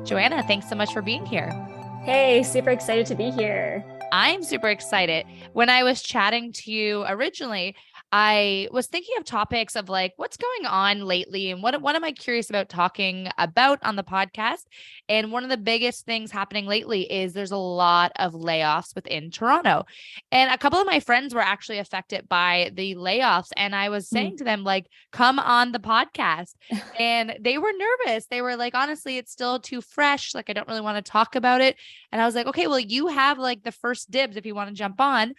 Joanna, thanks so much for being here. Hey, super excited to be here. I'm super excited. When I was chatting to you originally, I was thinking of topics of like what's going on lately and what am I curious about talking about on the podcast? And one of the biggest things happening lately is there's a lot of layoffs within Toronto. And a couple of my friends were actually affected by the layoffs and I was saying to them like come on the podcast. And they were nervous. They were like honestly, it's still too fresh, like I don't really want to talk about it. And I was like, okay, well, you have like the first dibs if you want to jump on.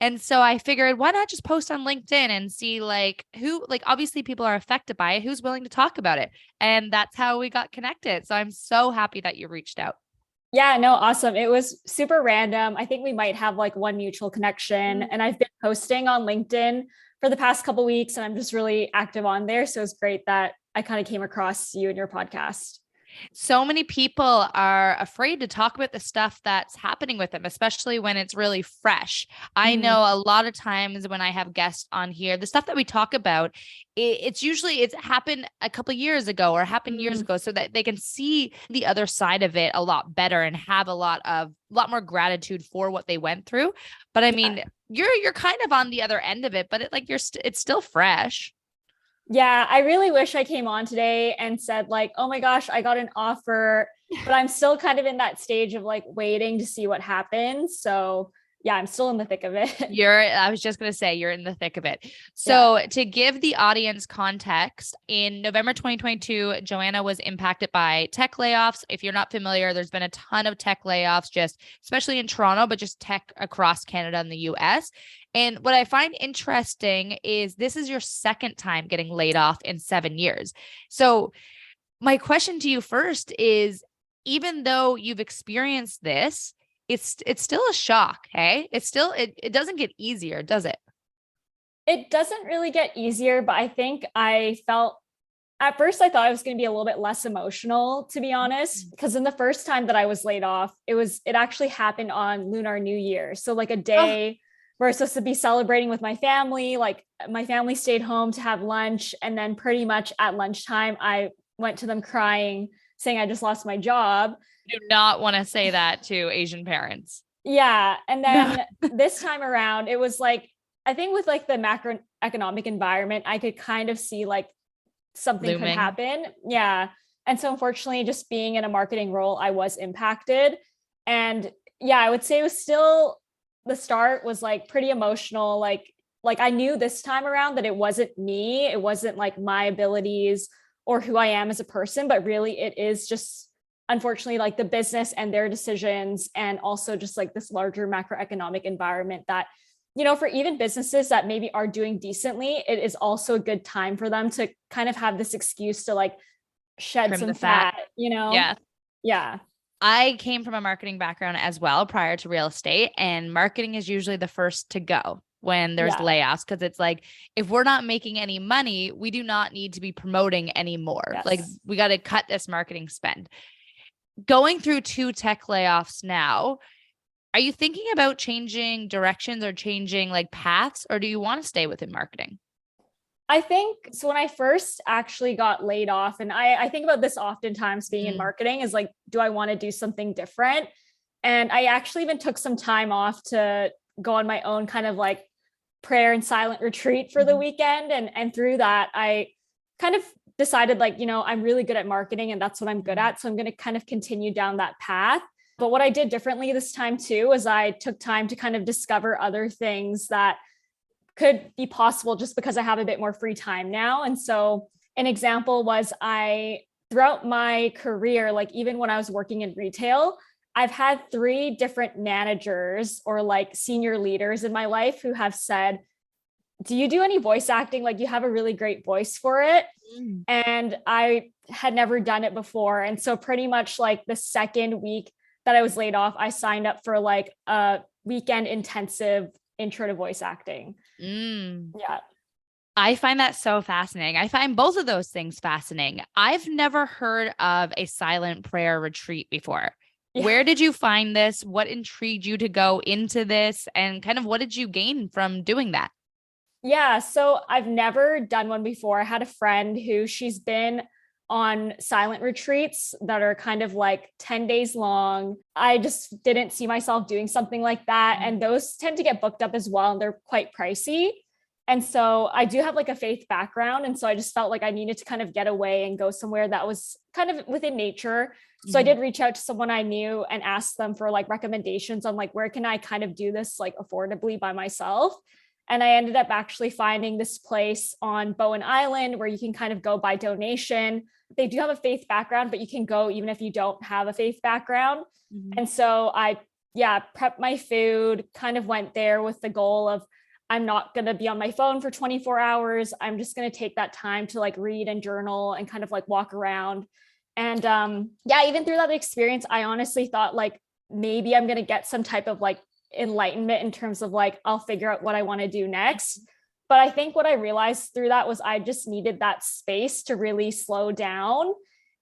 And so I figured, why not just post on LinkedIn and see like who, like obviously people are affected by it, who's willing to talk about it. And that's how we got connected. So I'm so happy that you reached out. Yeah, no, awesome. It was super random. I think we might have like one mutual connection. And I've been posting on LinkedIn for the past couple weeks, and I'm just really active on there. So it's great that I kind of came across you and your podcast. So many people are afraid to talk about the stuff that's happening with them, especially when it's really fresh. I Mhm. know a lot of times when I have guests on here, the stuff that we talk about, it's happened a couple years ago or happened years Mhm. ago so that they can see the other side of it a lot better and have a lot more gratitude for what they went through. But I Yeah. mean, you're kind of on the other end of it, but it's still fresh. Yeah, I really wish I came on today and said like, "Oh my gosh, I got an offer," but I'm still kind of in that stage of like waiting to see what happens. So, yeah, I'm still in the thick of it. I was just going to say, you're in the thick of it. Yeah. So, to give the audience context, in November 2022, Joanna was impacted by tech layoffs. If you're not familiar, there's been a ton of tech layoffs, just especially in Toronto, but just tech across Canada and the US. And what I find interesting is this is your second time getting laid off in 7 years. So, my question to you first is even though you've experienced this, it's still a shock, hey? It doesn't get easier, does it? It doesn't really get easier, but I think I felt at first I thought I was going to be a little bit less emotional, to be honest, because in the first time that I was laid off, it actually happened on Lunar New Year. So like a Oh, day where I was supposed to be celebrating with my family, like my family stayed home to have lunch, and then pretty much at lunchtime I went to them crying saying I just lost my job. I do not want to say that to Asian parents. Yeah, and No. then this time around it was like I think with like the macroeconomic environment, I could kind of see like something could Looming. happen. Yeah. And so unfortunately, just being in a marketing role, I was impacted. And yeah, I would say it was still the start was like pretty emotional. Like I knew this time around that it wasn't me, it wasn't like my abilities or who I am as a person, but really it is just unfortunately like the business and their decisions and also just like this larger macroeconomic environment that for even businesses that maybe are doing decently, it is also a good time for them to kind of have this excuse to like shed Trim some the fat. fat. Yeah. Yeah. I came from a marketing background as well prior to real estate, and marketing is usually the first to go when there's Yeah. layoffs because it's like if we're not making any money, we do not need to be promoting anymore. Like Yes. we got to cut this marketing spend. Going through two tech layoffs now, are you thinking about changing directions or changing like paths, or do you want to stay within marketing? I think so. When I first actually got laid off, and I think about this oftentimes being in Mm. marketing is like, do I want to do something different? And I actually even took some time off to go on my own kind of like prayer and silent retreat for the Mhm. weekend. And through that, I kind of decided like, I'm really good at marketing and that's what I'm good Mhm. at. So I'm going to kind of continue down that path. But what I did differently this time too was I took time to kind of discover other things that could be possible just because I have a bit more free time now. And so an example was throughout my career, like even when I was working in retail, I've had three different managers or like senior leaders in my life who have said, do you do any voice acting? Like you have a really great voice for it. Mm. And I had never done it before. And so pretty much like the second week that I was laid off, I signed up for like a weekend intensive intro to voice acting. Mm. Yeah. I find that so fascinating. I find both of those things fascinating. I've never heard of a silent prayer retreat before. Yeah. Where did you find this? What intrigued you to go into this? And kind of what did you gain from doing that? Yeah. So I've never done one before. I had a friend who she's been on silent retreats that are kind of like 10 days long. I just didn't see myself doing something like that. And those tend to get booked up as well. And they're quite pricey. And so I do have like a faith background. And so I just felt like I needed to kind of get away and go somewhere that was kind of within nature. So I did reach out to someone I knew and ask them for like recommendations on like, where can I kind of do this like affordably by myself? And I ended up actually finding this place on Bowen Island where you can kind of go by donation. They do have a faith background, but you can go even if you don't have a faith background. And so I, prepped my food, kind of went there with the goal of, I'm not going to be on my phone for 24 hours. I'm just going to take that time to like read and journal and kind of like walk around. And even through that experience, I honestly thought like, maybe I'm going to get some type of like enlightenment in terms of like, I'll figure out what I want to do next. But I think what I realized through that was I just needed that space to really slow down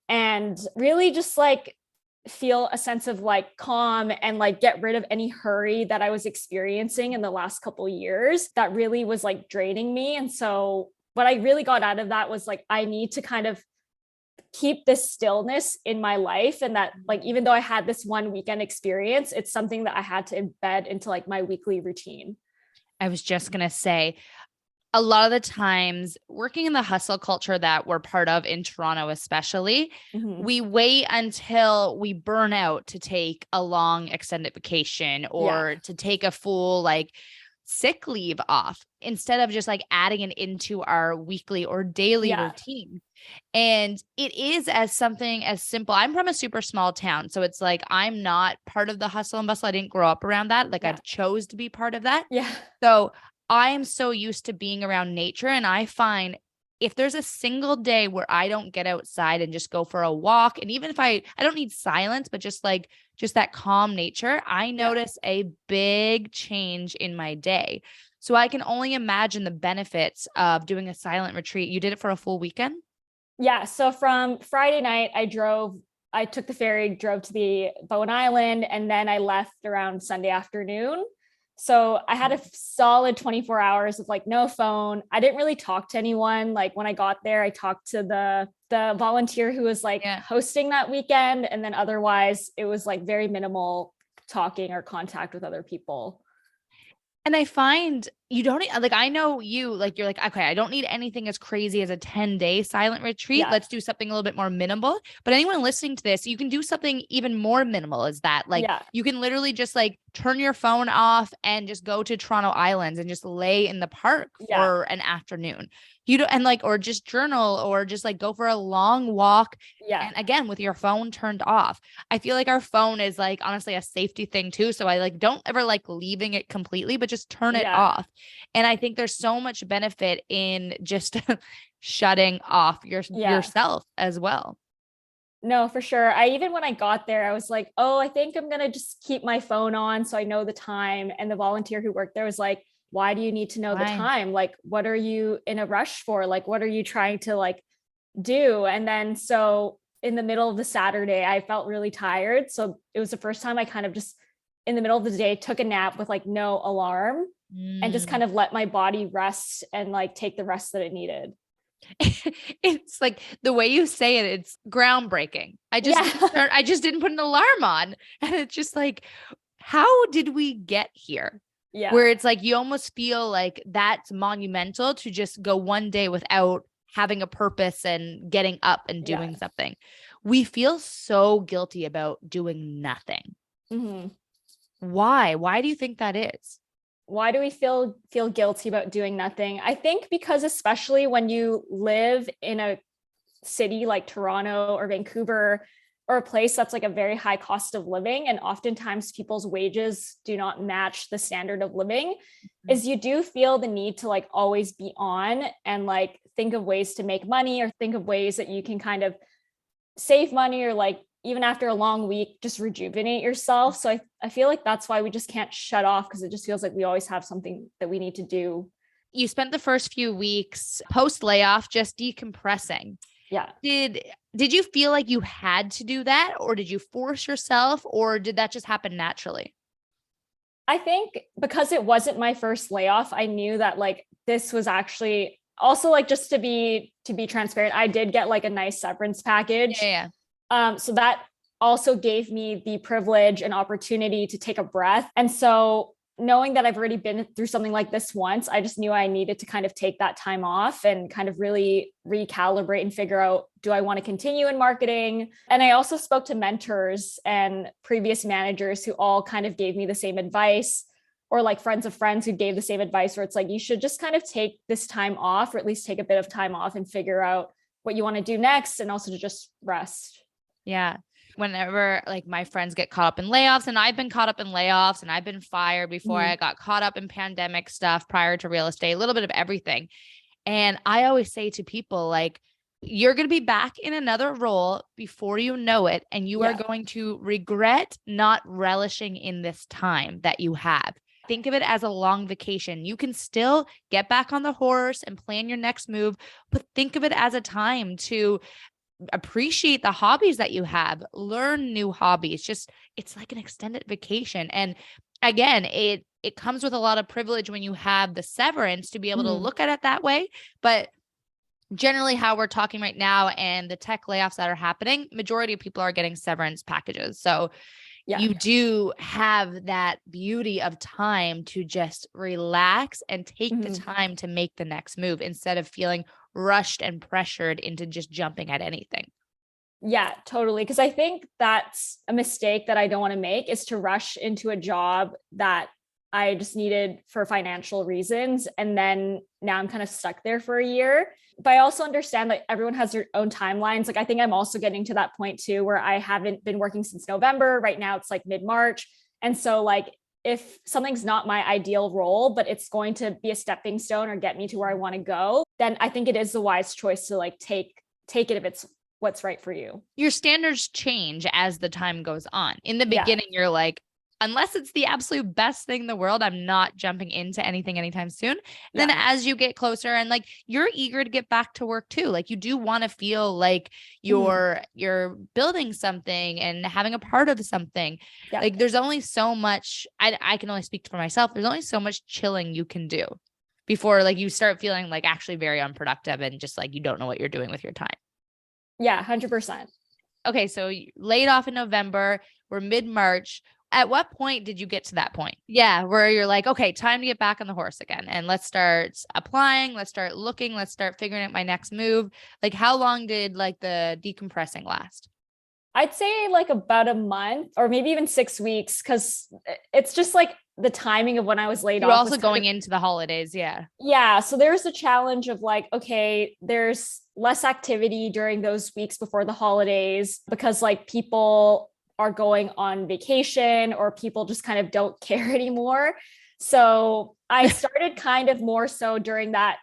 and really just like feel a sense of like calm and like get rid of any hurry that I was experiencing in the last couple of years that really was like draining me. And so what I really got out of that was like, I need to kind of keep this stillness in my life. And that like, even though I had this one weekend experience, it's something that I had to embed into like my weekly routine. I was just going to say, a lot of the times working in the hustle culture that we're part of in Toronto, especially, we wait until we burn out to take a long extended vacation or to take a full like sick leave off instead of just like adding it into our weekly or daily routine. And it is as something as simple. I'm from a super small town. So it's like, I'm not part of the hustle and bustle. I didn't grow up around that. Like I've chose to be part of that. So I am so used to being around nature. And I find if there's a single day where I don't get outside and just go for a walk, and even if I don't need silence, but just that calm nature, I notice a big change in my day. So I can only imagine the benefits of doing a silent retreat. You did it for a full weekend? Yeah. So from Friday night, I took the ferry, drove to the Bowen Island, and then I left around Sunday afternoon. So I had a solid 24 hours of like no phone. I didn't really talk to anyone. Like when I got there, I talked to the volunteer who was like hosting that weekend. And then otherwise it was like very minimal talking or contact with other people. And I find you don't like, I know you, like, you're like, okay, I don't need anything as crazy as a 10-day silent retreat. Let's do something a little bit more minimal. But anyone listening to this, you can do something even more minimal as that. Like you can literally just like turn your phone off and just go to Toronto Islands and just lay in the park for an afternoon. You don't, and like, or just journal or just like go for a long walk. And again, with your phone turned off. I feel like our phone is like honestly a safety thing too. So I like don't ever like leaving it completely, but just turn it off. And I think there's so much benefit in just shutting off yourself as well. No, for sure. When I got there, I was like, oh, I think I'm going to just keep my phone on so I know the time. And the volunteer who worked there was like, why do you need to know the time? Like, what are you in a rush for? Like, what are you trying to like do? And then so in the middle of the Saturday, I felt really tired. So it was the first time I kind of just in the middle of the day took a nap with like no alarm and just kind of let my body rest and like take the rest that it needed. It's like the way you say it, it's groundbreaking. I just didn't put an alarm on. And it's just like, how did we get here? Where it's like, you almost feel like that's monumental to just go one day without having a purpose and getting up and doing something. We feel so guilty about doing nothing. Why do you think that is? Why do we feel guilty about doing nothing? I think because especially when you live in a city like Toronto or Vancouver or a place that's like a very high cost of living, and oftentimes people's wages do not match the standard of living, is you do feel the need to like always be on and like think of ways to make money or think of ways that you can kind of save money or like even after a long week, just rejuvenate yourself. So I feel like that's why we just can't shut off, because it just feels like we always have something that we need to do. You spent the first few weeks post layoff just decompressing. Did you feel like you had to do that, or did you force yourself, or did that just happen naturally? I think because it wasn't my first layoff, I knew that like this was actually also like just to be transparent, I did get like a nice severance package. Yeah. So that also gave me the privilege and opportunity to take a breath. And so knowing that I've already been through something like this once, I just knew I needed to kind of take that time off and kind of really recalibrate and figure out, do I want to continue in marketing? And I also spoke to mentors and previous managers who all kind of gave me the same advice, or like friends of friends who gave the same advice, where it's like, you should just kind of take this time off, or at least take a bit of time off and figure out what you want to do next, and also to just rest. Yeah. Whenever like my friends get caught up in layoffs, and I've been caught up in layoffs and I've been fired before, I got caught up in pandemic stuff prior to real estate, a little bit of everything. And I always say to people, like, you're going to be back in another role before you know it. And you are going to regret not relishing in this time that you have. Think of it as a long vacation. You can still get back on the horse and plan your next move, but think of it as a time to appreciate the hobbies that you have, learn new hobbies. Just, it's like an extended vacation. And again, it comes with a lot of privilege when you have the severance to be able to look at it that way. But generally how we're talking right now and the tech layoffs that are happening, majority of people are getting severance packages. So you do have that beauty of time to just relax and take the time to make the next move instead of feeling rushed and pressured into just jumping at anything. Yeah, totally. Because I think that's a mistake that I don't want to make, is to rush into a job that I just needed for financial reasons. And then now I'm kind of stuck there for a year. But I also understand that everyone has their own timelines. Like, I think I'm also getting to that point too, where I haven't been working since November. Right now it's like mid-March. And so like, if something's not my ideal role, but it's going to be a stepping stone or get me to where I want to go, then I think it is the wise choice to like take it if it's what's right for you. Your standards change as the time goes on. In the beginning, you're like, unless it's the absolute best thing in the world, I'm not jumping into anything anytime soon. Then as you get closer and like, you're eager to get back to work too. Like, you do want to feel like you're building something and having a part of something. Like, there's only so much, I can only speak for myself. There's only so much chilling you can do before like you start feeling like actually very unproductive and just like, you don't know what you're doing with your time. Yeah, 100%. Okay. So you laid off in November, we're mid-March. At what point did you get to that point? Yeah. Where you're like, okay, time to get back on the horse again. And let's start applying. Let's start looking. Let's start figuring out my next move. Like, how long did like the decompressing last? I'd say like about a month, or maybe even 6 weeks. Cause it's just like the timing of when I was laid off. You're also going into the holidays. Yeah. Yeah. So there's the challenge of like, okay, there's less activity during those weeks before the holidays because like people are going on vacation, or people just kind of don't care anymore. So I started kind of more so during that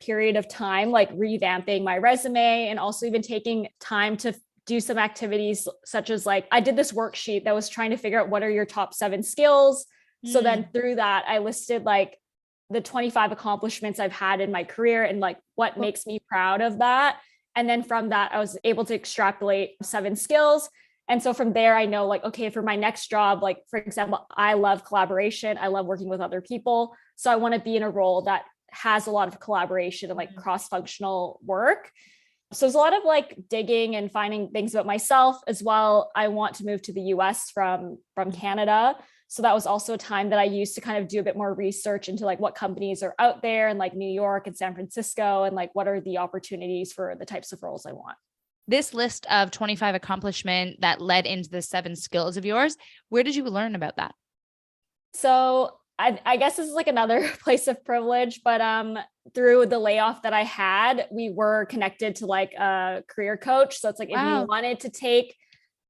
period of time, like revamping my resume, and also even taking time to do some activities such as like, I did this worksheet that was trying to figure out what are your top 7 skills. So then through that, I listed like the 25 accomplishments I've had in my career and like what makes me proud of that. And then from that, I was able to extrapolate 7 skills. And so from there, I know like, okay, for my next job, like for example, I love collaboration. I love working with other people. So I want to be in a role that has a lot of collaboration and like cross-functional work. So there's a lot of like digging and finding things about myself as well. I want to move to the US from Canada. So that was also a time that I used to kind of do a bit more research into like what companies are out there in like New York and San Francisco, and like what are the opportunities for the types of roles I want. This list of 25 accomplishment that led into the 7 skills of yours, where did you learn about that? So I guess this is like another place of privilege, but through the layoff that I had, we were connected to like a career coach. So it's like, if you wanted to take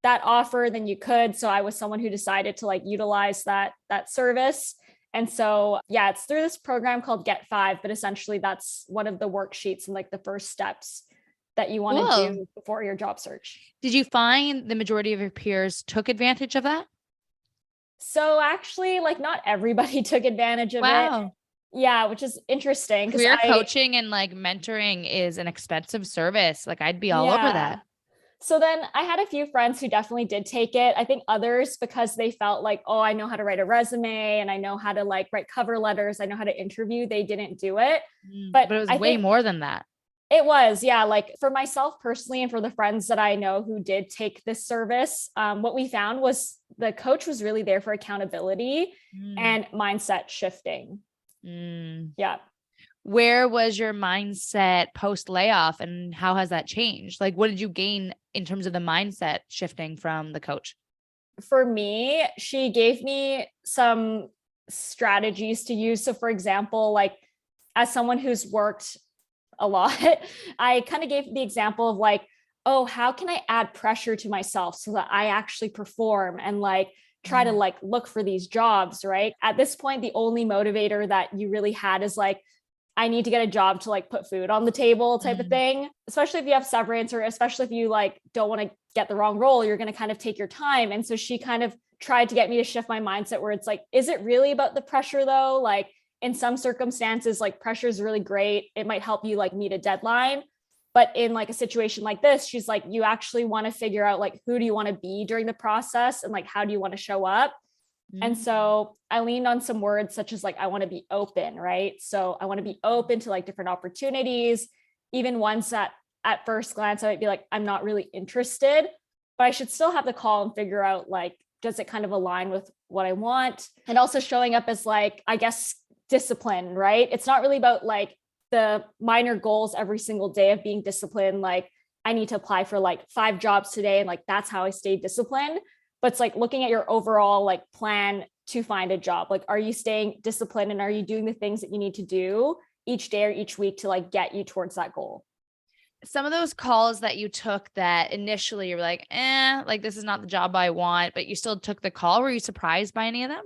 that offer, then you could. So I was someone who decided to like utilize that service. And so, yeah, it's through this program called Get 5, but essentially that's one of the worksheets and like the first steps that you want to do before your job search. Did you find the majority of your peers took advantage of that? So actually, like not everybody took advantage of it. Yeah, which is interesting. Career coaching and like mentoring is an expensive service. Like, I'd be all over that. So then I had a few friends who definitely did take it. I think others, because they felt like, oh, I know how to write a resume and I know how to like write cover letters, I know how to interview, they didn't do it. But But it was I way think more than that. it was, yeah. Like for myself personally, and for the friends that I know who did take this service, what we found was the coach was really there for accountability Mm. and mindset shifting. Mm. Yeah. Where was your mindset post layoff and how has that changed? Like, what did you gain in terms of the mindset shifting from the coach? For me, she gave me some strategies to use. So, for example, like as someone who's worked a lot, I kind of gave the example of like, oh, how can I add pressure to myself so that I actually perform and like try to Mm. like look for these jobs, right? At this point, the only motivator that you really had is like, I need to get a job to like put food on the table type of Mm. thing, especially if you have severance or especially if you like don't want to get the wrong role, you're going to kind of take your time. And so she kind of tried to get me to shift my mindset where it's like, is it really about the pressure though? Like in some circumstances, like pressure is really great. It might help you like meet a deadline. But in like a situation like this, she's like, you actually want to figure out like who do you want to be during the process and like how do you want to show up? And Mm. so I leaned on some words such as like, I want to be open, right? So I want to be open to like different opportunities, even ones that at first glance I might be like, I'm not really interested, but I should still have the call and figure out like, does it kind of align with what I want? And also showing up as like, I guess, discipline, right? It's not really about like the minor goals every single day of being disciplined. Like I need to apply for like 5 jobs today. And like, that's how I stay disciplined, but it's like looking at your overall like plan to find a job. Like, are you staying disciplined and are you doing the things that you need to do each day or each week to like get you towards that goal? Some of those calls that you took that initially you were like, like this is not the job I want, but you still took the call. Were you surprised by any of them?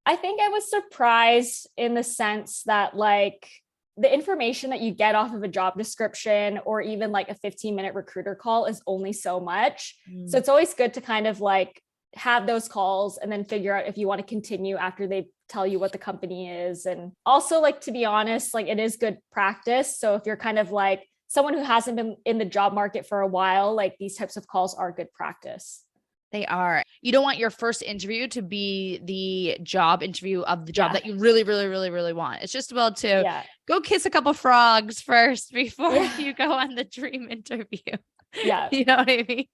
I think I was surprised in the sense that like the information that you get off of a job description or even like a 15-minute recruiter call is only so much. So Mm. it's always good to kind of like have those calls and then figure out if you want to continue after they tell you what the company is. And also like, to be honest, like it is good practice. So if you're kind of like someone who hasn't been in the job market for a while, like these types of calls are good practice. They are. You don't want your first interview to be the job interview of the job Yeah. that you really, really, really, really want. It's just about to Yeah. go kiss a couple frogs first before Yeah. you go on the dream interview. Yeah. You know what I mean?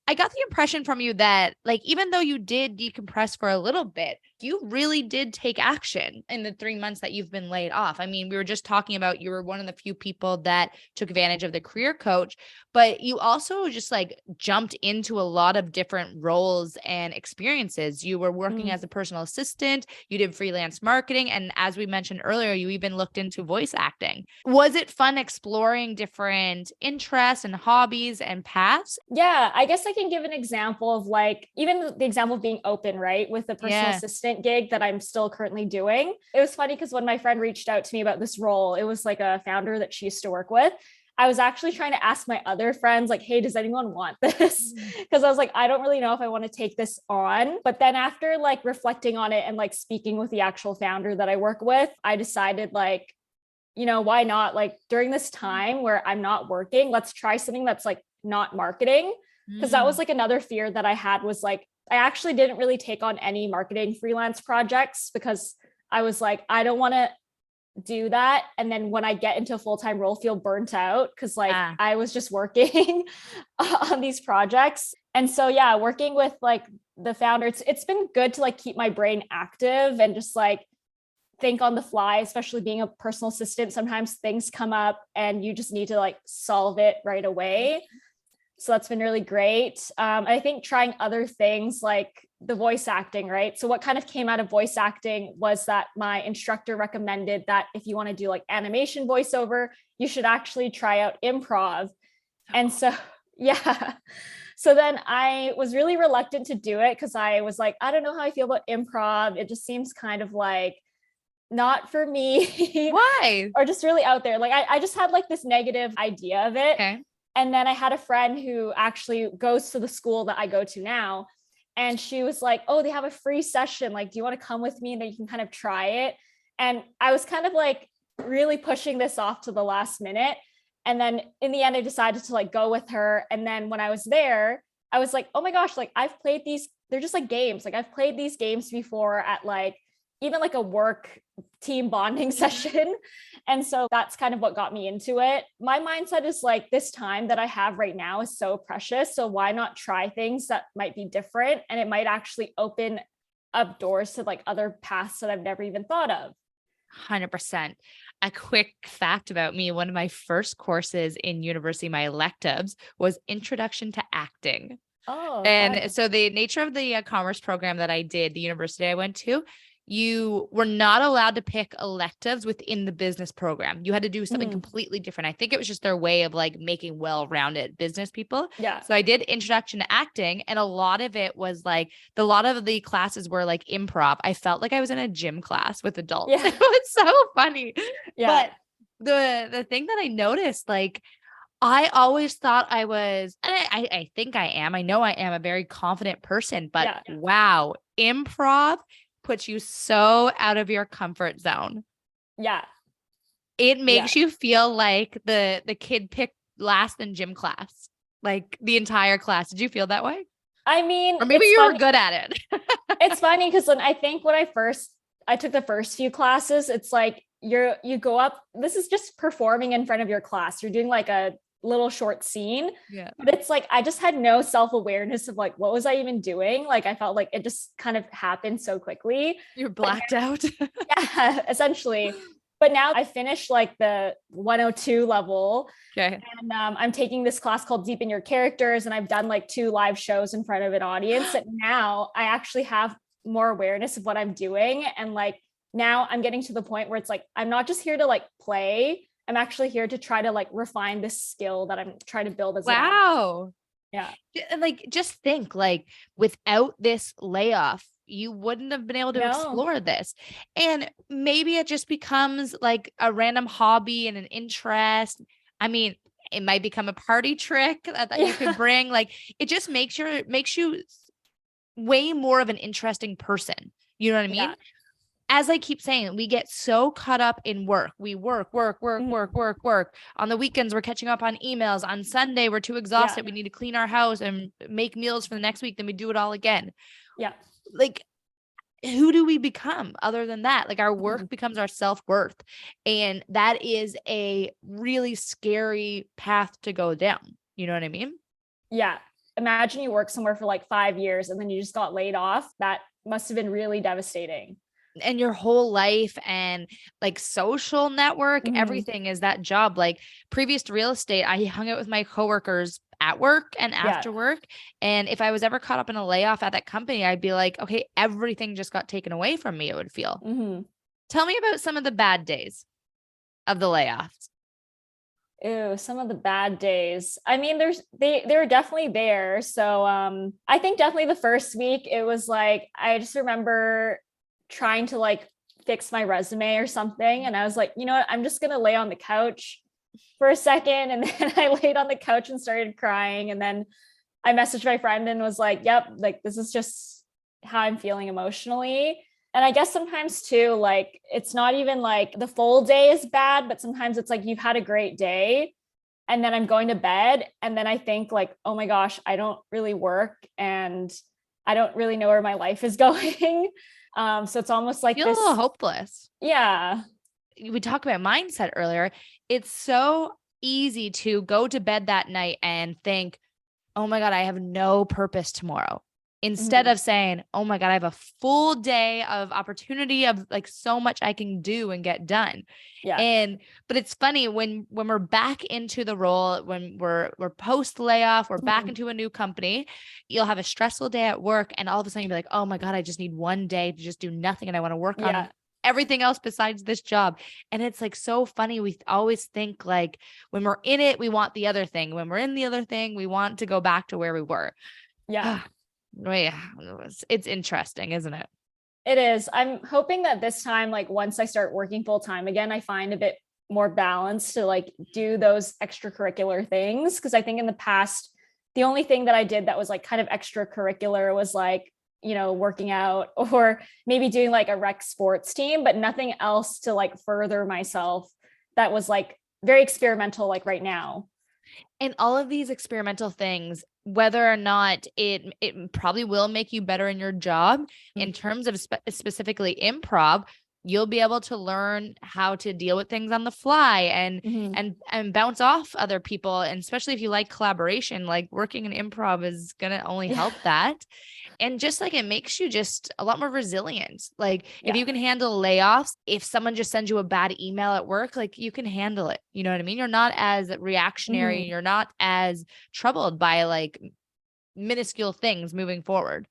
I got the impression from you that, like, even though you did decompress for a little bit, you really did take action in the 3 months that you've been laid off. I mean, we were just talking about you were one of the few people that took advantage of the career coach, but you also just like jumped into a lot of different roles and experiences. You were working Mm. as a personal assistant, you did freelance marketing, and as we mentioned earlier, you even looked into voice acting. Was it fun exploring different interests and hobbies and paths? Yeah, I guess I can give an example of like even the example of being open, right? With the personal Yeah. assistant gig that I'm still currently doing. It was funny because when my friend reached out to me about this role, it was like a founder that she used to work with. I was actually trying to ask my other friends, like, hey, does anyone want this? Mm. Because I was like, I don't really know if I want to take this on. But then after like reflecting on it and like speaking with the actual founder that I work with, I decided like, why not? Like during this time where I'm not working, let's try something that's like not marketing. Cause that was Mm. like another fear that I had was like, I actually didn't really take on any marketing freelance projects because I was like, I don't want to do that. And then when I get into a full-time role, feel burnt out. Cause like Ah. I was just working on these projects. And so, yeah, working with like the founder, it's been good to like keep my brain active and just like think on the fly, especially being a personal assistant. Sometimes things come up and you just need to like solve it right away. So that's been really great. I think trying other things like the voice acting, right? So what kind of came out of voice acting was that my instructor recommended that if you want to do like animation voiceover, you should actually try out improv. And so, yeah. So then I was really reluctant to do it because I was like, I don't know how I feel about improv. It just seems kind of like not for me Why? or just really out there. Like I just had like this negative idea of it. Okay. And then I had a friend who actually goes to the school that I go to now. And she was like, oh, they have a free session. Like, do you want to come with me and then you can kind of try it? And I was kind of like really pushing this off to the last minute. And then in the end, I decided to like go with her. And then when I was there, I was like, oh my gosh, like I've played these, they're just like games. Like I've played these games before at like even like a work team bonding session. And so that's kind of what got me into it. My mindset is like, this time that I have right now is so precious. So why not try things that might be different? And it might actually open up doors to like other paths that I've never even thought of. 100%. A quick fact about me, one of my first courses in university, my electives, was Introduction to Acting. Oh, And fun. so the nature of the commerce program that I did, the university I went to, you were not allowed to pick electives within the business program. You had to do something completely different. I think it was just their way of like making well-rounded business people. Yeah. So I did Introduction to Acting, and a lot of it was like a lot of the classes were like improv. I felt like I was in a gym class with adults. Yeah. It was so funny. Yeah. But the thing that I noticed, like I always thought I was, and I think I am. I know I am a very confident person, but wow, improv puts you so out of your comfort zone. Yeah. It makes you feel like the kid picked last in gym class, like the entire class. Did you feel that way? I mean, Or maybe you were good at it. It's funny because when I think when I took the first few classes, it's like you go up, this is just performing in front of your class. You're doing like a little short scene. Yeah. But it's like I just had no self-awareness of like what was I even doing? Like I felt like it just kind of happened so quickly. You're blacked out. Yeah, essentially. But now I finished like the 102 level. Okay. And I'm taking this class called Deepen Your Characters. And I've done like 2 live shows in front of an audience. And now I actually have more awareness of what I'm doing. And like now I'm getting to the point where it's like, I'm not just here to like play. I'm actually here to try to like refine this skill that I'm trying to build as wow. Yeah. Like just think like without this layoff, you wouldn't have been able to explore this. And maybe it just becomes like a random hobby and an interest. I mean, it might become a party trick that you could bring. Like it just makes you way more of an interesting person. You know what I mean? Yeah. As I keep saying, we get so caught up in work. We work. On the weekends, we're catching up on emails. On Sunday, we're too exhausted. We need to clean our house and make meals for the next week. Then we do it all again. Yeah. Like, who do we become other than that? Like our work becomes our self-worth. And that is a really scary path to go down. You know what I mean? Yeah. Imagine you work somewhere for like 5 years and then you just got laid off. That must have been really devastating. And your whole life and like social network, everything is that job. Like previous to real estate, I hung out with my coworkers at work and after work. And if I was ever caught up in a layoff at that company, I'd be like, okay, everything just got taken away from me. It would feel. Tell me about some of the bad days of the layoffs. Ew, some of the bad days. I mean, they were definitely there. So I think definitely the first week it was like I just remember trying to like fix my resume or something. And I was like, you know what, I'm just gonna lay on the couch for a second. And then I laid on the couch and started crying. And then I messaged my friend and was like, yep, like this is just how I'm feeling emotionally. And I guess sometimes too, like it's not even like the full day is bad, but sometimes it's like you've had a great day and then I'm going to bed. And then I think like, oh my gosh, I don't really work and I don't really know where my life is going. So it's almost like Feel a little hopeless. Yeah. We talked about mindset earlier. It's so easy to go to bed that night and think, oh my God, I have no purpose tomorrow. Instead of saying, oh my God, I have a full day of opportunity of like so much I can do and get done. Yeah. But it's funny when we're back into the role, when we're post layoff, we're back into a new company, you'll have a stressful day at work and all of a sudden you'll be like, oh my God, I just need one day to just do nothing. And I want to work on everything else besides this job. And it's like so funny. We always think like when we're in it, we want the other thing. When we're in the other thing, we want to go back to where we were. Yeah. It's interesting, isn't it? It is. I'm hoping that this time, like once I start working full time again, I find a bit more balance to like do those extracurricular things. Cause I think in the past, the only thing that I did that was like kind of extracurricular was like, you know, working out or maybe doing like a rec sports team, but nothing else to like further myself that was like very experimental, like right now. And all of these experimental things, whether or not it probably will make you better in your job, in terms of specifically improv, you'll be able to learn how to deal with things on the fly and Mm-hmm. and bounce off other people. And especially if you like collaboration, like working in improv is gonna only Yeah. help that. And just like it makes you just a lot more resilient. Like if Yeah. you can handle layoffs, if someone just sends you a bad email at work, like you can handle it. You know what I mean? You're not as reactionary. Mm-hmm. You're not as troubled by like minuscule things moving forward.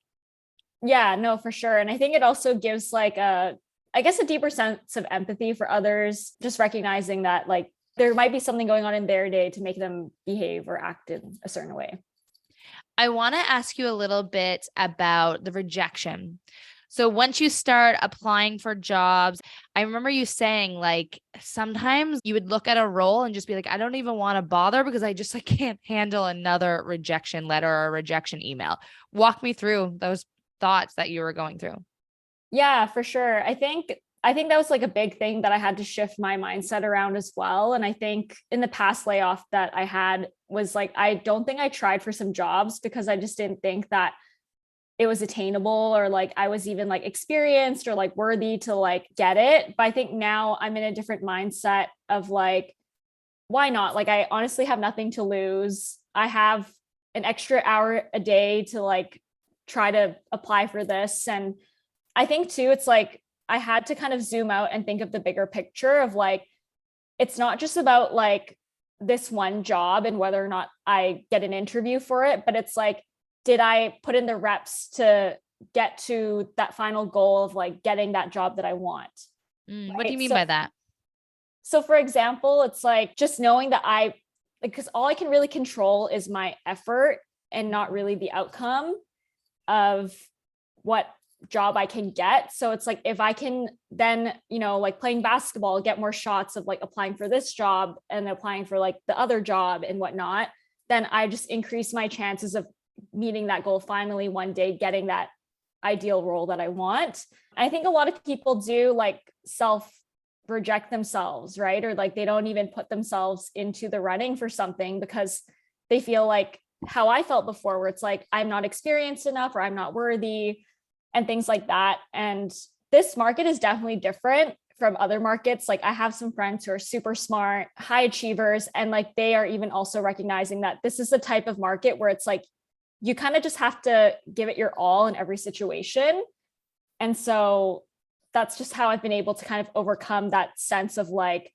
Yeah, no, for sure. And I think it also gives like I guess a deeper sense of empathy for others, just recognizing that like there might be something going on in their day to make them behave or act in a certain way. I want to ask you a little bit about the rejection. So once you start applying for jobs, I remember you saying like sometimes you would look at a role and just be like, I don't even want to bother because I just like can't handle another rejection letter or a rejection email. Walk me through those thoughts that you were going through. Yeah, for sure. I think that was like a big thing that I had to shift my mindset around as well. And I think in the past layoff that I had was like, I don't think I tried for some jobs because I just didn't think that it was attainable or like I was even like experienced or like worthy to like get it. But I think now I'm in a different mindset of like, why not? Like, I honestly have nothing to lose. I have an extra hour a day to like try to apply for this. And I think too, it's like I had to kind of zoom out and think of the bigger picture of like, it's not just about like this one job and whether or not I get an interview for it, but it's like, did I put in the reps to get to that final goal of like getting that job that I want? What do you Right. mean by that? So for example, it's like just knowing that because all I can really control is my effort and not really the outcome of what job I can get. So it's like if I can then, like playing basketball, get more shots of like applying for this job and applying for like the other job and whatnot, then I just increase my chances of meeting that goal finally one day, getting that ideal role that I want. I think a lot of people do like self reject themselves, right? Or like they don't even put themselves into the running for something because they feel like how I felt before, where it's like, I'm not experienced enough or I'm not worthy and things like that. And this market is definitely different from other markets. Like I have some friends who are super smart, high achievers, and like they are even also recognizing that this is the type of market where it's like, you kind of just have to give it your all in every situation. And so that's just how I've been able to kind of overcome that sense of like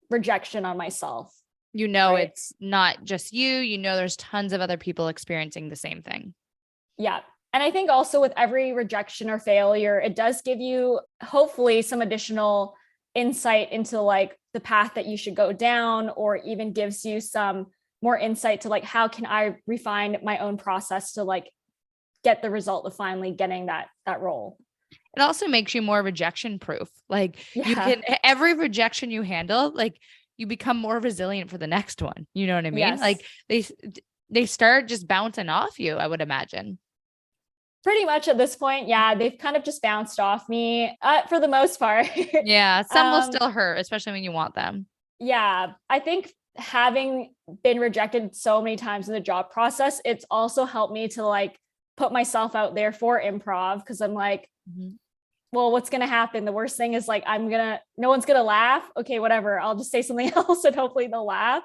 rejection on myself. Right? It's not just you, there's tons of other people experiencing the same thing. Yeah. And I think also with every rejection or failure, it does give you hopefully some additional insight into like the path that you should go down, or even gives you some more insight to like, how can I refine my own process to like get the result of finally getting that role. It also makes you more rejection proof. Like you Yeah. can, every rejection you handle, like you become more resilient for the next one. You know what I mean? Yes. Like they start just bouncing off you, I would imagine. Pretty much at this point, yeah, they've kind of just bounced off me for the most part. Yeah, some will still hurt, especially when you want them. Yeah, I think having been rejected so many times in the job process, it's also helped me to like put myself out there for improv, because I'm like, well, what's going to happen? The worst thing is like, no one's going to laugh. Okay, whatever. I'll just say something else and hopefully they'll laugh.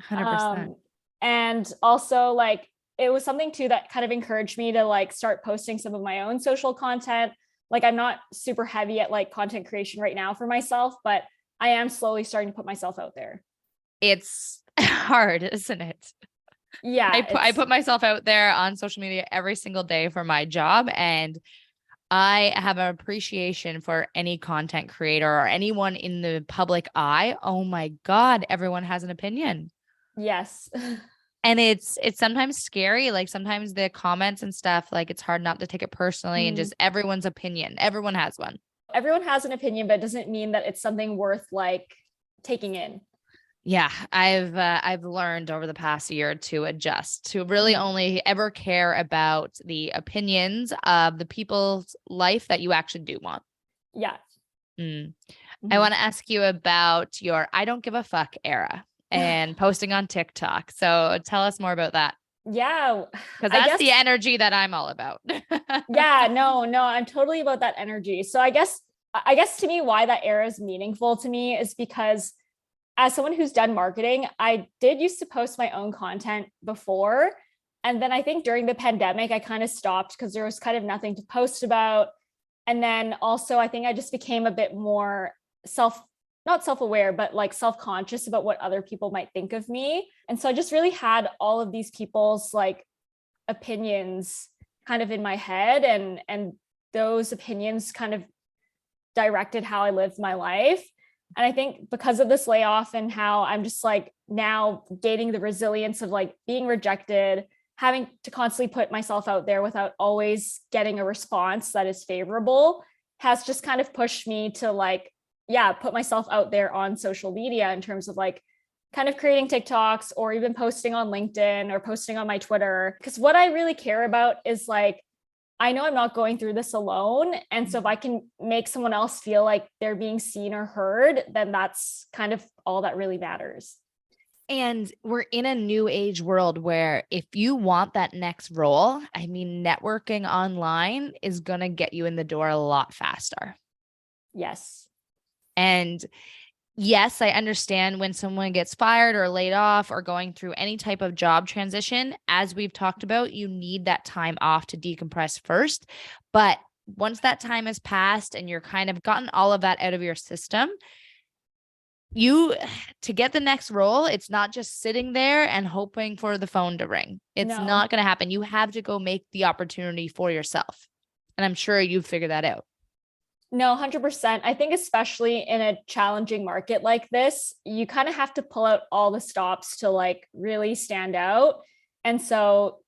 100%. And also like, it was something too that kind of encouraged me to like start posting some of my own social content. Like I'm not super heavy at like content creation right now for myself, but I am slowly starting to put myself out there. It's hard, isn't it? Yeah. I put myself out there on social media every single day for my job, and I have an appreciation for any content creator or anyone in the public eye. Oh my God, everyone has an opinion. Yes. And it's sometimes scary. Like sometimes the comments and stuff, like it's hard not to take it personally, and just everyone's opinion. Everyone has one. Everyone has an opinion, but it doesn't mean that it's something worth like taking in. Yeah, I've learned over the past year to adjust, to really only ever care about the opinions of the people's life that you actually do want. Yeah. Mm. I Mhm. want to ask you about your I don't give a fuck era and posting on TikTok. So tell us more about that Yeah, because I that's guess. the energy that I'm all about. Yeah, no, I'm totally about that energy. So I guess to me, why that era is meaningful to me is because as someone who's done marketing, I did used to post my own content before. And then I think during the pandemic, I kind of stopped because there was kind of nothing to post about. And then also, I think I just became a bit more self, not self aware, but like self conscious about what other people might think of me. And so I just really had all of these people's like opinions kind of in my head, and those opinions kind of directed how I lived my life. And I think because of this layoff and how I'm just like now gaining the resilience of like being rejected, having to constantly put myself out there without always getting a response that is favorable, has just kind of pushed me to like, yeah, put myself out there on social media in terms of like kind of creating TikToks or even posting on LinkedIn or posting on my Twitter. Because what I really care about is like, I know I'm not going through this alone. And so if I can make someone else feel like they're being seen or heard, then that's kind of all that really matters. And we're in a new age world where if you want that next role, I mean, networking online is going to get you in the door a lot faster. Yes. And yes, I understand when someone gets fired or laid off or going through any type of job transition, as we've talked about, you need that time off to decompress first. But once that time has passed and you're kind of gotten all of that out of your system, you to get the next role, it's not just sitting there and hoping for the phone to ring. It's No. not going to happen. You have to go make the opportunity for yourself. And I'm sure you've figured that out. No, 100%. I think especially in a challenging market like this, you kind of have to pull out all the stops to like really stand out. And so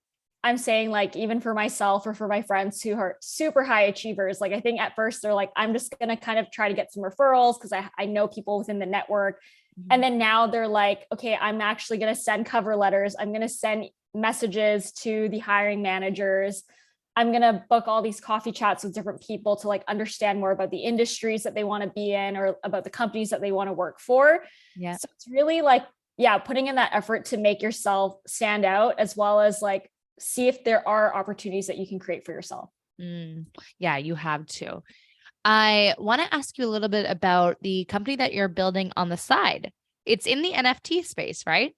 I'm saying like even for myself or for my friends who are super high achievers, like I think at first they're like, I'm just gonna kind of try to get some referrals because I know people within the network. And then now they're like, okay, I'm actually gonna send cover letters. I'm gonna send messages to the hiring managers. I'm going to book all these coffee chats with different people to like understand more about the industries that they want to be in or about the companies that they want to work for. Yeah. So it's really like, yeah, putting in that effort to make yourself stand out as well as like see if there are opportunities that you can create for yourself. Yeah, you have to. I want to ask you a little bit about the company that you're building on the side. It's in the NFT space, right?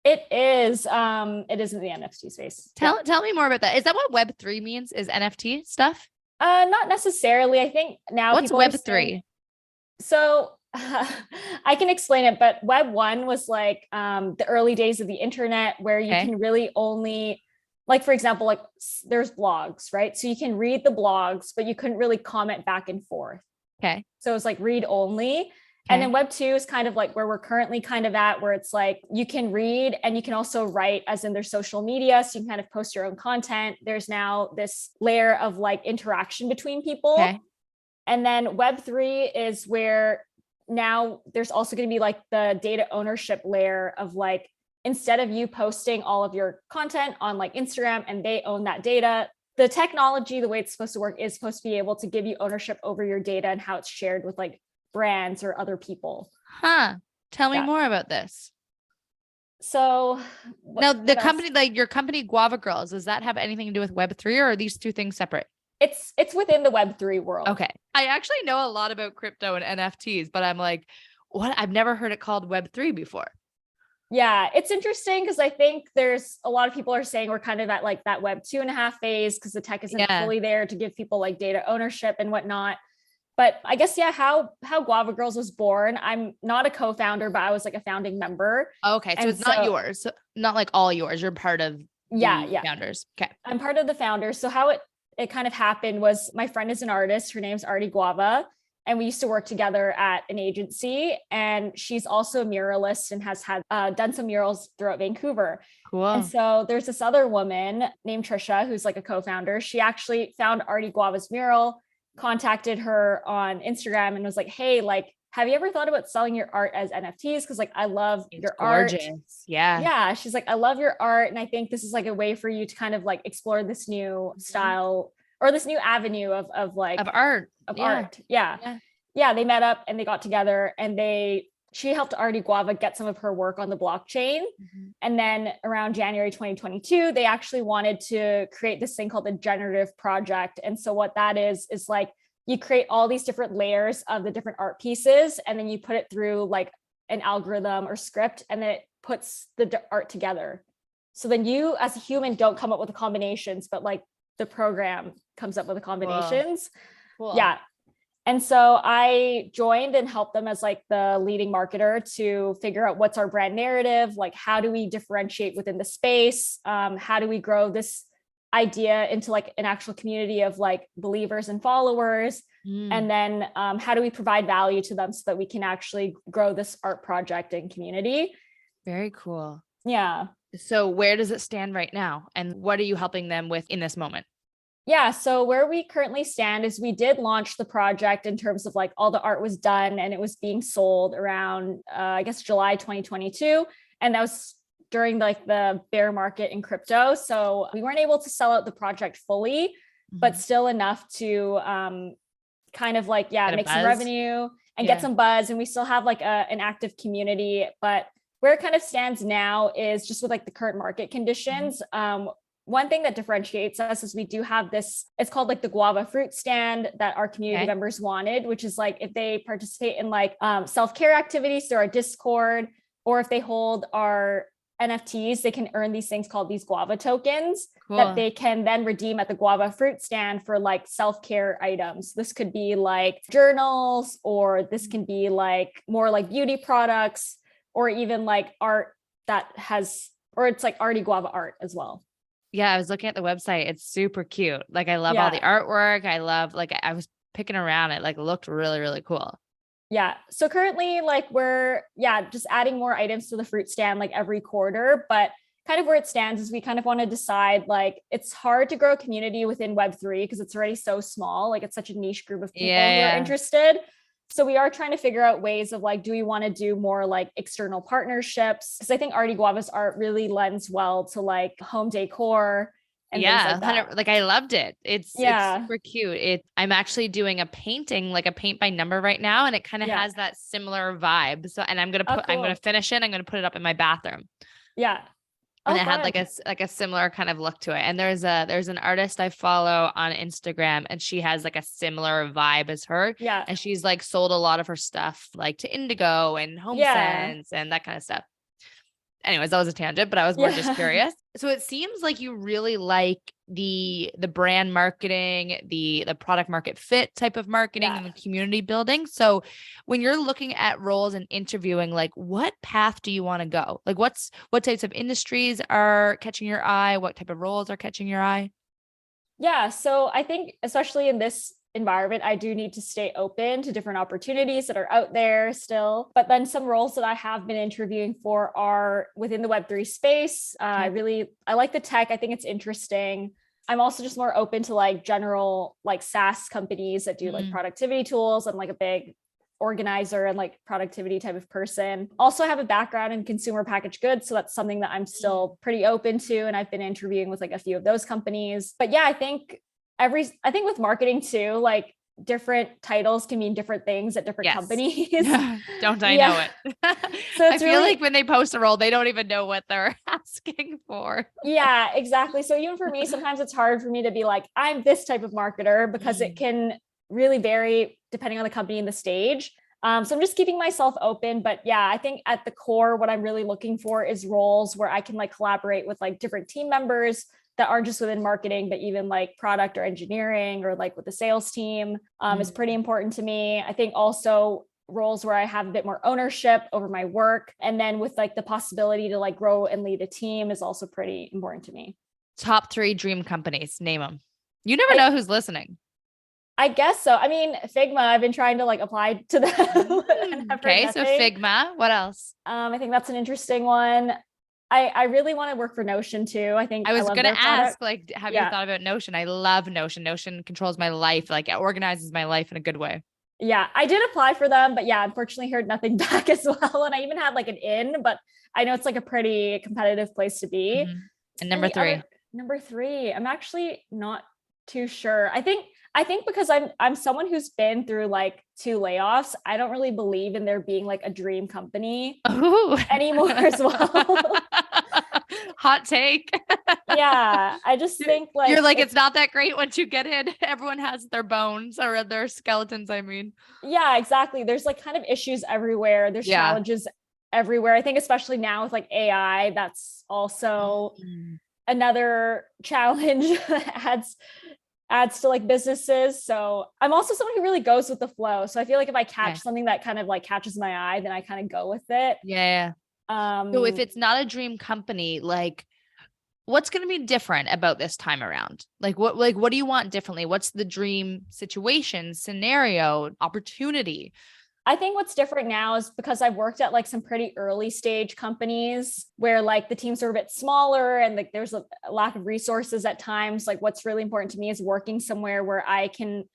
It is. It is in the NFT space. Yeah. Tell me more about that. Is that what Web3 means? Is NFT stuff? Not necessarily. I think now What's people are saying, Web3? so I can explain it, but Web 1 was like the early days of the internet where you Okay. can really only, like, for example, like there's blogs, right? So you can read the blogs, but you couldn't really comment back and forth. Okay. So it's like read only. And then Okay. Web 2 is kind of like where we're currently kind of at, where it's like you can read and you can also write, as in there's social media. So you can kind of post your own content. There's now this layer of like interaction between people. Okay. And then Web 3 is where now there's also going to be like the data ownership layer of like, instead of you posting all of your content on like Instagram and they own that data, the technology, the way it's supposed to work is supposed to be able to give you ownership over your data and how it's shared with like brands or other people. Huh. Tell me Yeah. more about this. So Now, the what else? company, like your company, Guava Girls, does that have anything to do with Web3 or are these two things separate? It's within the Web3 world. Okay. I actually know a lot about crypto and NFTs, but I'm like, what? I've never heard it called Web3 before. Yeah, it's interesting because I think there's a lot of people are saying we're kind of at like that Web 2.5 phase because the tech isn't Yeah. fully there to give people like data ownership and whatnot. But I guess, yeah, how Guava Girls was born. I'm not a co-founder, but I was like a founding member. Okay. So And it's not so, yours, not like all yours. You're part of yeah, the yeah, founders. Okay. I'm part of the founders. So how it kind of happened was my friend is an artist. Her name's Artie Guava. And we used to work together at an agency. And she's also a muralist and has had done some murals throughout Vancouver. And Cool. so there's this other woman named Trisha, who's like a co-founder. She actually found Artie Guava's mural, contacted her on Instagram and was like, hey, like, have you ever thought about selling your art as NFTs? Because like, I love It's your art. gorgeous. Yeah. Yeah, she's like, I love your art. And I think this is like a way for you to kind of like explore this new style or this new avenue of like Of art. of Yeah. art. Yeah. Yeah. yeah, they met up and they got together, and she helped Artie Guava get some of her work on the blockchain. Mm-hmm. And then around January 2022, they actually wanted to create this thing called the generative project. And so what that is like, you create all these different layers of the different art pieces, and then you put it through like an algorithm or script, and then it puts the art together. So then you as a human don't come up with the combinations, but like the program comes up with the combinations. Cool. Yeah. And so I joined and helped them as like the leading marketer to figure out what's our brand narrative, like how do we differentiate within the space, how do we grow this idea into like an actual community of like believers and followers, and then how do we provide value to them so that we can actually grow this art project and community. Very cool. Yeah. So where does it stand right now, and what are you helping them with in this moment? Yeah. So where we currently stand is we did launch the project in terms of like all the art was done and it was being sold around, I guess, July 2022. And that was during like the bear market in crypto. So we weren't able to sell out the project fully, but still enough to kind of like, make some revenue and get some buzz. And we still have like an active community, but where it kind of stands now is just with like the current market conditions. One thing that differentiates us is we do have this, it's called like the guava fruit stand that our community members wanted, which is like if they participate in like self-care activities through our Discord, or if they hold our NFTs, they can earn these things called these guava tokens that they can then redeem at the guava fruit stand for like self-care items. This could be like journals, or this can be like more like beauty products, or even like art that has, or it's like Artie Guava art as well. Yeah, I was looking at the website. It's super cute. Like I love all the artwork. I love, like I was picking around it, like looked really, really cool. Yeah. So currently like we're just adding more items to the fruit stand like every quarter, but kind of where it stands is we kind of want to decide, like it's hard to grow a community within Web3 because it's already so small. Like it's such a niche group of people who are interested. So we are trying to figure out ways of like, do we want to do more like external partnerships? Because I think Artie Guava's art really lends well to like home decor and things like that. Like I loved it. It's super cute. I'm actually doing a painting, like a paint by number right now, and it kind of has that similar vibe. So, and I'm gonna finish it. I'm gonna put it up in my bathroom. Yeah. And it had like a similar kind of look to it. And there's an artist I follow on Instagram, and she has like a similar vibe as her. Yeah. And she's like sold a lot of her stuff like to Indigo and HomeSense and that kind of stuff. Anyways, that was a tangent, but I was more just curious. So it seems like you really like the brand marketing, the product market fit type of marketing and the community building. So when you're looking at roles and interviewing, like what path do you want to go? Like what types of industries are catching your eye? What type of roles are catching your eye? Yeah. So I think especially in this environment, I do need to stay open to different opportunities that are out there still. But then some roles that I have been interviewing for are within the Web3 space. I like the tech. I think it's interesting. I'm also just more open to like general like SaaS companies that do like productivity tools. I'm like a big organizer and like productivity type of person. Also, I have a background in consumer packaged goods, so that's something that I'm still pretty open to, and I've been interviewing with like a few of those companies. But yeah, I think with marketing too, like different titles can mean different things at different companies. Don't I know it? So I feel like when they post a role, they don't even know what they're asking for. Yeah, exactly. So even for me, sometimes it's hard for me to be like, I'm this type of marketer, because it can really vary depending on the company and the stage. So I'm just keeping myself open. But yeah, I think at the core, what I'm really looking for is roles where I can like collaborate with like different team members that aren't just within marketing, but even like product or engineering, or like with the sales team is pretty important to me. I think also roles where I have a bit more ownership over my work, and then with like the possibility to like grow and lead a team is also pretty important to me. Top 3 dream companies, name them. You never know who's listening. I guess so. I mean, Figma, I've been trying to like apply to them. Okay, so Figma, what else? I think that's an interesting one. I really want to work for Notion too. I think I was going to ask, product. like, have you thought about Notion? I love Notion. Notion controls my life. Like it organizes my life in a good way. Yeah, I did apply for them, but yeah, unfortunately heard nothing back as well. And I even had like an in, but I know it's like a pretty competitive place to be. And number 3? Number 3, I'm actually not too sure. I think I think because I'm someone who's been through like 2 layoffs, I don't really believe in there being like a dream company Ooh. anymore as well. Hot take. Yeah, I just think You're like like, it's not that great once you get in. Everyone has their bones or their skeletons, I mean. yeah, exactly. There's like kind of issues everywhere. There's Yeah. challenges everywhere. I think especially now with like AI, that's also Mm. another challenge that adds to like businesses. So I'm also someone who really goes with the flow. So I feel like if I catch Okay. something that kind of like catches my eye, then I kind of go with it. Yeah. So if it's not a dream company, like what's going to be different about this time around? What do you want differently? What's the dream situation, scenario, opportunity? I think what's different now is because I've worked at like some pretty early stage companies where like the teams are a bit smaller and like there's a lack of resources at times. Like what's really important to me is working somewhere where I can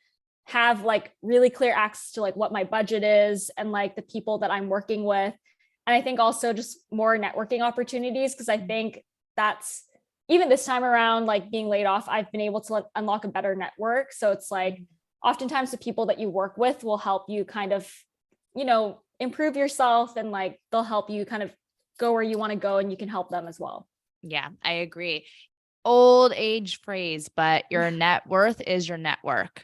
have like really clear access to like what my budget is and like the people that I'm working with. And I think also just more networking opportunities because I think that's even this time around, like being laid off, I've been able to like unlock a better network. So it's like oftentimes the people that you work with will help you kind of, improve yourself and like they'll help you kind of go where you want to go and you can help them as well. Yeah, I agree. Old age phrase, but your net worth is your network.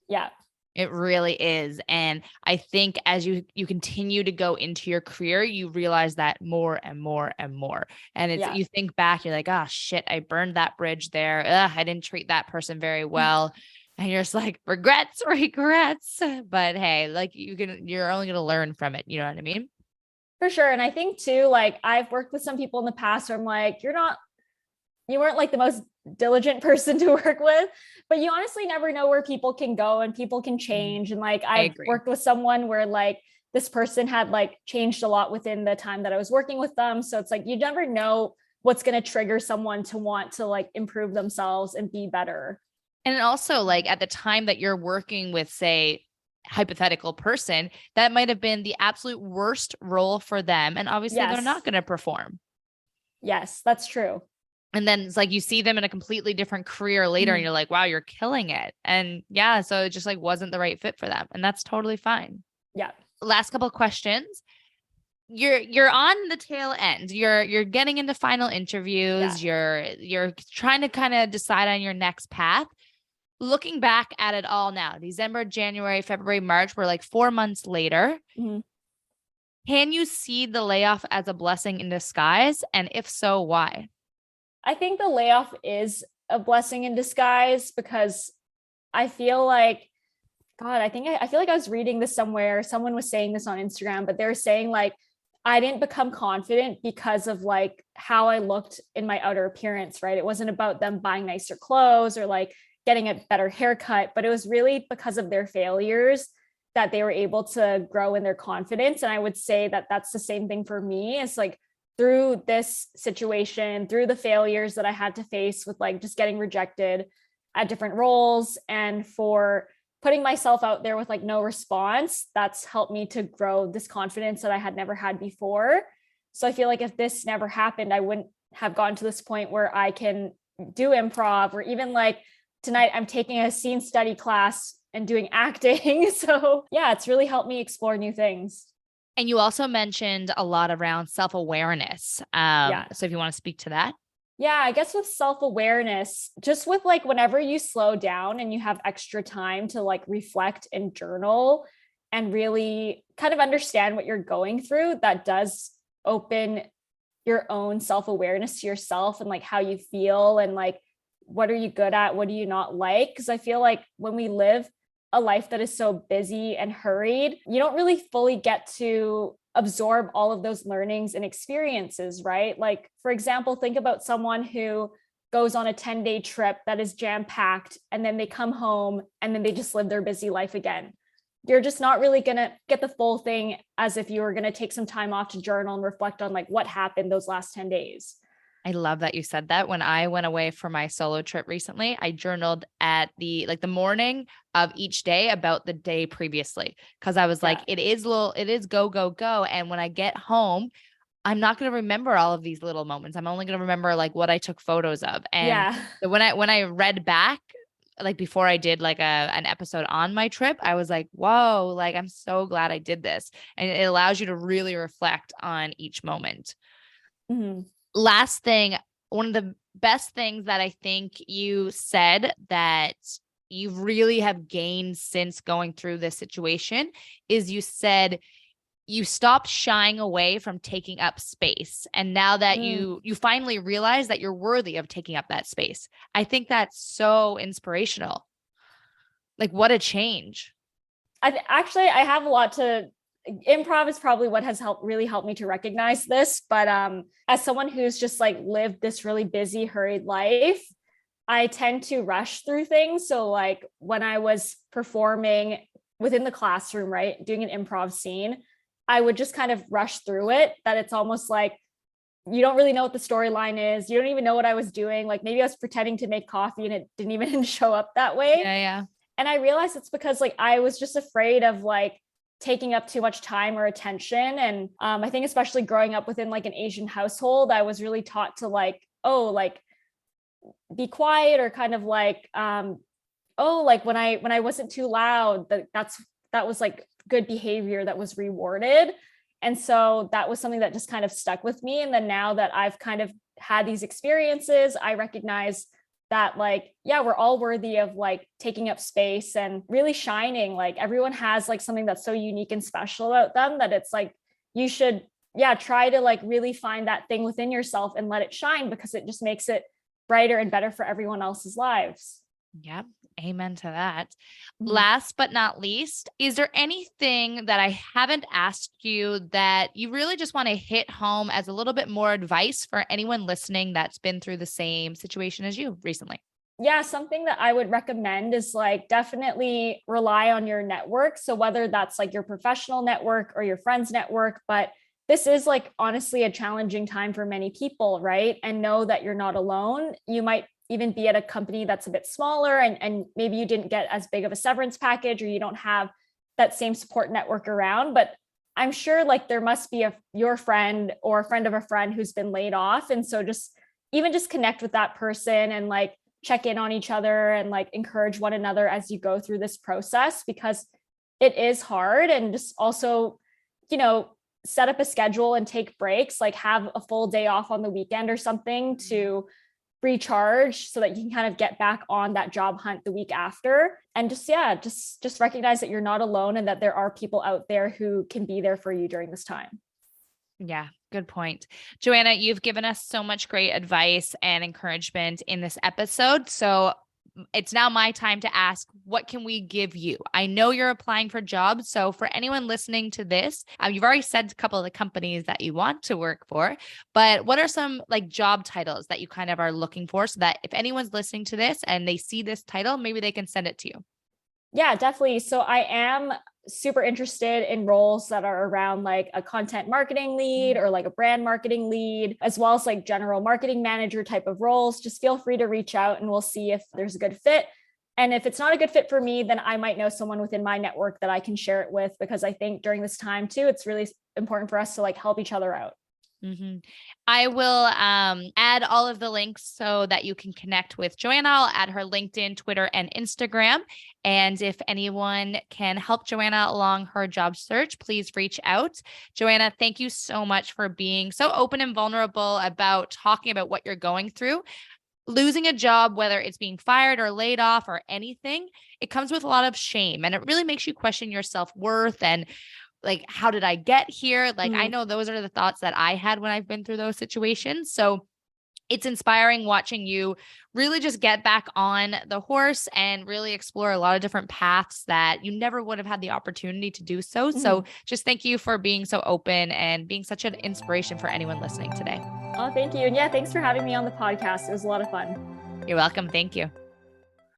Yeah. It really is. And I think as you continue to go into your career, you realize that more and more and more. And you think back, you're like, oh shit, I burned that bridge there. Ugh, I didn't treat that person very well. And you're just like, regrets. But hey, like you're only gonna learn from it. You know what I mean? For sure. And I think too, like I've worked with some people in the past where I'm like, you weren't like the most diligent person to work with, but you honestly never know where people can go and people can change. And like I've worked with someone where like this person had like changed a lot within the time that I was working with them. So it's like you never know what's going to trigger someone to want to like improve themselves and be better. And also like at the time that you're working with, say, hypothetical person, that might have been the absolute worst role for them. And obviously they're not going to perform. Yes, that's true. And then it's like you see them in a completely different career later and you're like, wow, you're killing it. And yeah, so it just like wasn't the right fit for them. And that's totally fine. Yeah. Last couple of questions. You're on the tail end. You're getting into final interviews. You're trying to kind of decide on your next path. Looking back at it all now, December, January, February, March, we're like 4 months later. Mm-hmm. Can you see the layoff as a blessing in disguise? And if so, why? I think the layoff is a blessing in disguise because I feel like, God, I feel like I was reading this somewhere. Someone was saying this on Instagram, but they're saying like, I didn't become confident because of like how I looked in my outer appearance, right? It wasn't about them buying nicer clothes or like getting a better haircut, but it was really because of their failures that they were able to grow in their confidence. And I would say that that's the same thing for me. It's like through this situation, through the failures that I had to face with like just getting rejected at different roles and for putting myself out there with like no response, that's helped me to grow this confidence that I had never had before. So I feel like if this never happened, I wouldn't have gotten to this point where I can do improv or even like tonight I'm taking a scene study class and doing acting. So yeah, it's really helped me explore new things. And you also mentioned a lot around self-awareness. So if you want to speak to that. Yeah, I guess with self-awareness, just with like whenever you slow down and you have extra time to like reflect and journal and really kind of understand what you're going through, that does open your own self-awareness to yourself and like how you feel and like what are you good at, what do you not like? Because I feel like when we live a life that is so busy and hurried, you don't really fully get to absorb all of those learnings and experiences, right? Like, for example, think about someone who goes on a 10-day trip that is jam-packed and then they come home and then they just live their busy life again. You're just not really going to get the full thing as if you were going to take some time off to journal and reflect on like what happened those last 10 days. I love that you said that. When I went away for my solo trip recently, I journaled at the morning of each day about the day previously. Cause I was like, it is go, go, go. And when I get home, I'm not going to remember all of these little moments. I'm only going to remember like what I took photos of. And when I read back like before I did like an episode on my trip, I was like, whoa, like I'm so glad I did this. And it allows you to really reflect on each moment. Mm-hmm. Last thing, one of the best things that I think you said that you really have gained since going through this situation is you said you stopped shying away from taking up space. And now that you finally realize that you're worthy of taking up that space. I think that's so inspirational. Like what a change. Actually, I have a lot to improv is probably what has really helped me to recognize this. But as someone who's just like lived this really busy, hurried life, I tend to rush through things. So like when I was performing within the classroom, right, doing an improv scene, I would just kind of rush through it, that it's almost like you don't really know what the storyline is. You don't even know what I was doing. Like maybe I was pretending to make coffee and it didn't even show up that way. Yeah. And I realized it's because like I was just afraid of like taking up too much time or attention. And I think especially growing up within like an Asian household, I was really taught to like, oh, like be quiet, or kind of like, oh, like when I wasn't too loud, that was like good behavior that was rewarded. And so that was something that just kind of stuck with me. And then now that I've kind of had these experiences, I recognize that like, yeah, we're all worthy of like taking up space and really shining. Like everyone has like something that's so unique and special about them that it's like, you should, yeah, try to like really find that thing within yourself and let it shine, because it just makes it brighter and better for everyone else's lives. Yep. Amen to that. Mhm. Last but not least, is there anything that I haven't asked you that you really just want to hit home as a little bit more advice for anyone listening that's been through the same situation as you recently? Yeah, something that I would recommend is like definitely rely on your network. So whether that's like your professional network or your friends network, but this is like honestly a challenging time for many people, right? And know that you're not alone. You might even be at a company that's a bit smaller, and maybe you didn't get as big of a severance package, or you don't have that same support network around. But I'm sure like there must be your friend or a friend of a friend who's been laid off. And so just connect with that person and like check in on each other and like encourage one another as you go through this process, because it is hard. And just also, set up a schedule and take breaks, like have a full day off on the weekend or something to recharge, so that you can kind of get back on that job hunt the week after. And just recognize that you're not alone, and that there are people out there who can be there for you during this time. Yeah, good point. Joanna, you've given us so much great advice and encouragement in this episode. So it's now my time to ask, what can we give you? I know you're applying for jobs. So for anyone listening to this, you've already said a couple of the companies that you want to work for, but what are some like job titles that you kind of are looking for, so that if anyone's listening to this and they see this title, maybe they can send it to you? Yeah, definitely. So I am super interested in roles that are around like a content marketing lead or like a brand marketing lead, as well as like general marketing manager type of roles. Just feel free to reach out and we'll see if there's a good fit. And if it's not a good fit for me, then I might know someone within my network that I can share it with, because I think during this time too, it's really important for us to like help each other out. Mm-hmm. I will add all of the links so that you can connect with Joanna. I'll add her LinkedIn, Twitter, and Instagram. And if anyone can help Joanna along her job search, please reach out. Joanna, thank you so much for being so open and vulnerable about talking about what you're going through. Losing a job, whether it's being fired or laid off or anything, it comes with a lot of shame, and it really makes you question your self-worth and like, how did I get here? Like, I know those are the thoughts that I had when I've been through those situations. So it's inspiring watching you really just get back on the horse and really explore a lot of different paths that you never would have had the opportunity to do so. So just thank you for being so open and being such an inspiration for anyone listening today. Oh, thank you. And yeah, thanks for having me on the podcast. It was a lot of fun. You're welcome. Thank you.